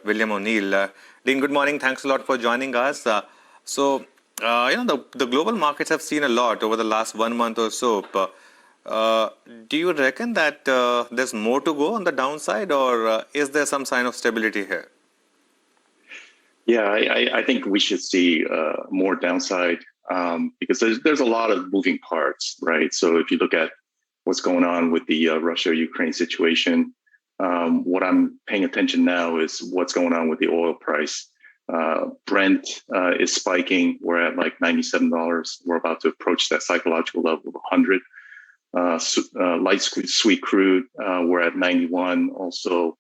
William O'Neill. Dean, good morning. Thanks a lot for joining us. The global markets have seen a lot over the last 1 month or so. Do you reckon that there's more to go on the downside, or is there some sign of stability here? Yeah, I think we should see more downside because there's a lot of moving parts, right? So if you look at what's going on with the Russia-Ukraine situation, what I'm paying attention now is what's going on with the oil price. Brent is spiking. We're at like $97. We're about to approach that psychological level of 100. Light sweet crude, we're at 91, also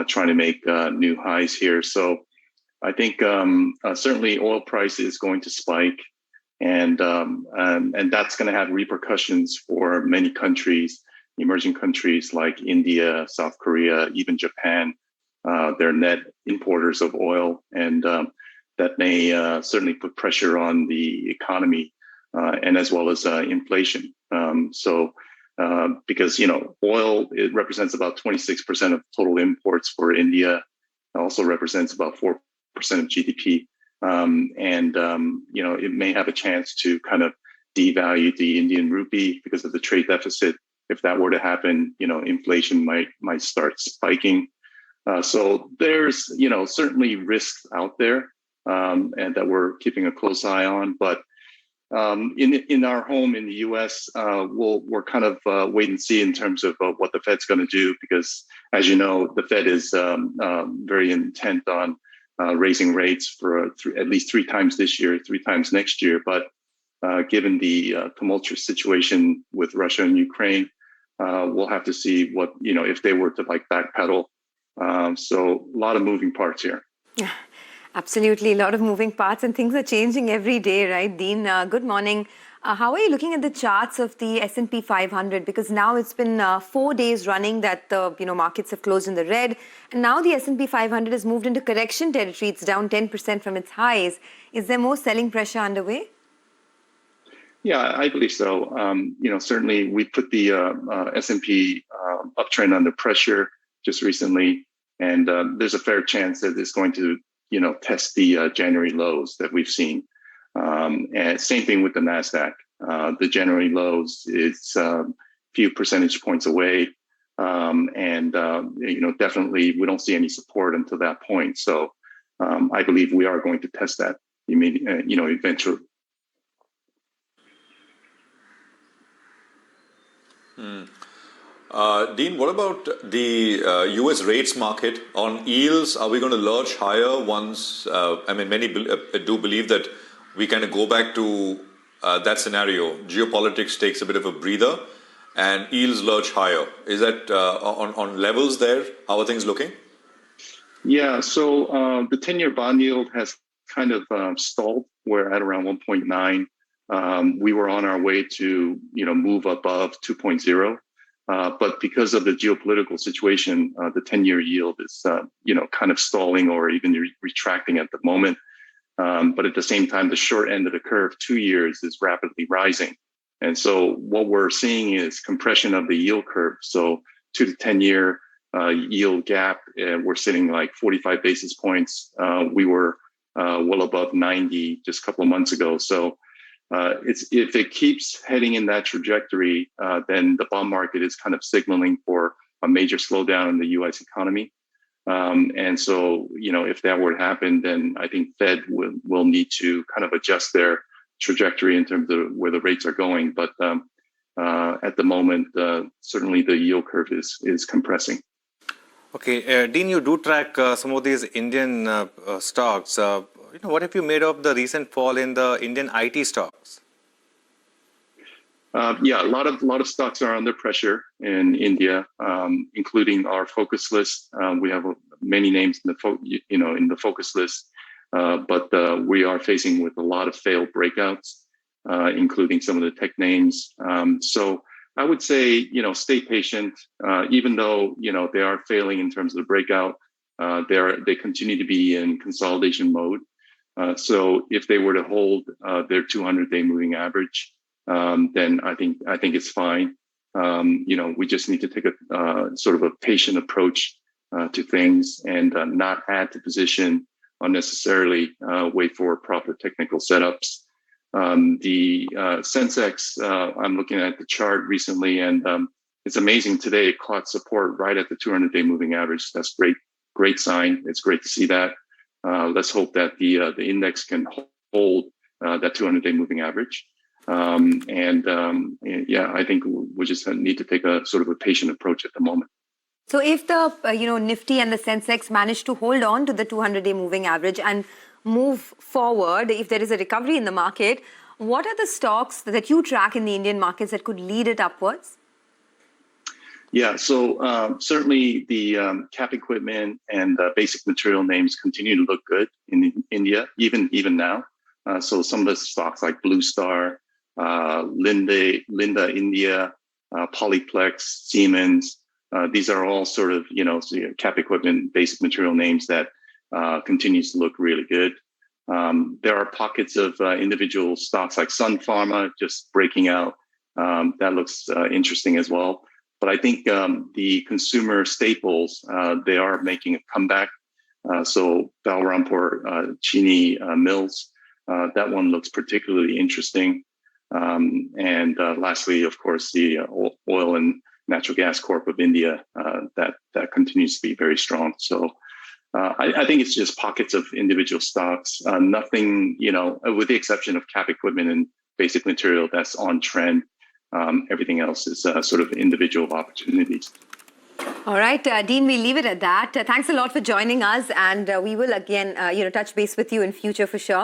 trying to make new highs here. So I think certainly oil price is going to spike, and that's going to have repercussions for many countries, emerging countries like India, South Korea, even Japan. They're net importers of oil, and that may certainly put pressure on the economy and as well as inflation. Because, oil, it represents about 26% of total imports for India. It also represents about 4% of GDP. It may have a chance to kind of devalue the Indian rupee because of the trade deficit. If that were to happen, inflation might start spiking. So there's, certainly risks out there and that we're keeping a close eye on. But in our home in the U.S., we're kind of wait and see in terms of what the Fed's going to do, because, as you know, the Fed is very intent on raising rates for at least 3 times this year, 3 times next year. But given the tumultuous situation with Russia and Ukraine, we'll have to see what, if they were to backpedal. So a lot of moving parts here. Yeah, absolutely. A lot of moving parts, and things are changing every day, right, Dean? Good morning. How are you looking at the charts of the S&P 500? Because now it's been 4 days running that the markets have closed in the red, and now the S&P 500 has moved into correction territory. It's down 10% from its highs. Is there more selling pressure underway? Yeah, I believe so. Certainly we put the S&P uptrend under pressure just recently, and there's a fair chance that it's going to test the January lows that we've seen. And same thing with the NASDAQ. The January lows is a few percentage points away. Definitely we don't see any support until that point. So I believe we are going to test that eventually. Dean, what about the U.S. rates market on yields? Are we going to lurch higher once? Many do believe that we kind of go back to that scenario. Geopolitics takes a bit of a breather, and yields lurch higher. Is that on levels there? How are things looking? Yeah, so the 10-year bond yield has kind of stalled. We're at around 1.9. We were on our way to move above 2.0. But because of the geopolitical situation, the 10-year yield is, kind of stalling or even retracting at the moment. But at the same time, the short end of the curve, 2 years, is rapidly rising. And so what we're seeing is compression of the yield curve. So 2 to 10-year yield gap, we're sitting like 45 basis points. We were well above 90 just a couple of months ago. So if it keeps heading in that trajectory, then the bond market is kind of signaling for a major slowdown in the U.S. economy. And so, if that were to happen, then I think Fed will need to kind of adjust their trajectory in terms of where the rates are going. But at the moment, certainly the yield curve is compressing. Okay, Dean, you do track some of these Indian stocks. What have you made of the recent fall in the Indian IT stocks? Yeah, a lot of stocks are under pressure in India, including our focus list. We have many names in the focus list, but we are facing with a lot of failed breakouts, including some of the tech names. So I would say, stay patient. Even though they are failing in terms of the breakout, they continue to be in consolidation mode. So if they were to hold their 200-day moving average, then I think it's fine. We just need to take a sort of a patient approach to things and not add to position unnecessarily, wait for proper technical setups. The Sensex, I'm looking at the chart recently, and it's amazing today. It caught support right at the 200-day moving average. That's great sign. It's great to see that. Let's hope that the index can hold that 200-day moving average. Yeah, I think we just need to take a sort of a patient approach at the moment. So if the Nifty and the Sensex manage to hold on to the 200-day moving average and move forward, if there is a recovery in the market, what are the stocks that you track in the Indian markets that could lead it upwards? Yeah, so certainly the cap equipment and basic material names continue to look good in India, even now. So some of the stocks like Blue Star, Linda India, Polyplex, Siemens, these are all sort of, cap equipment, basic material names that continues to look really good. There are pockets of individual stocks like Sun Pharma just breaking out. That looks interesting as well. But I think the consumer staples, they are making a comeback. So Balrampur Chini Mills, that one looks particularly interesting. And lastly, of course, the Oil and Natural Gas Corp of India, that continues to be very strong. So I think it's just pockets of individual stocks. Nothing, with the exception of cap equipment and basic material that's on trend. Everything else is sort of individual opportunities. All right, Dean, we'll leave it at that. Thanks a lot for joining us, and we will again, touch base with you in future for sure.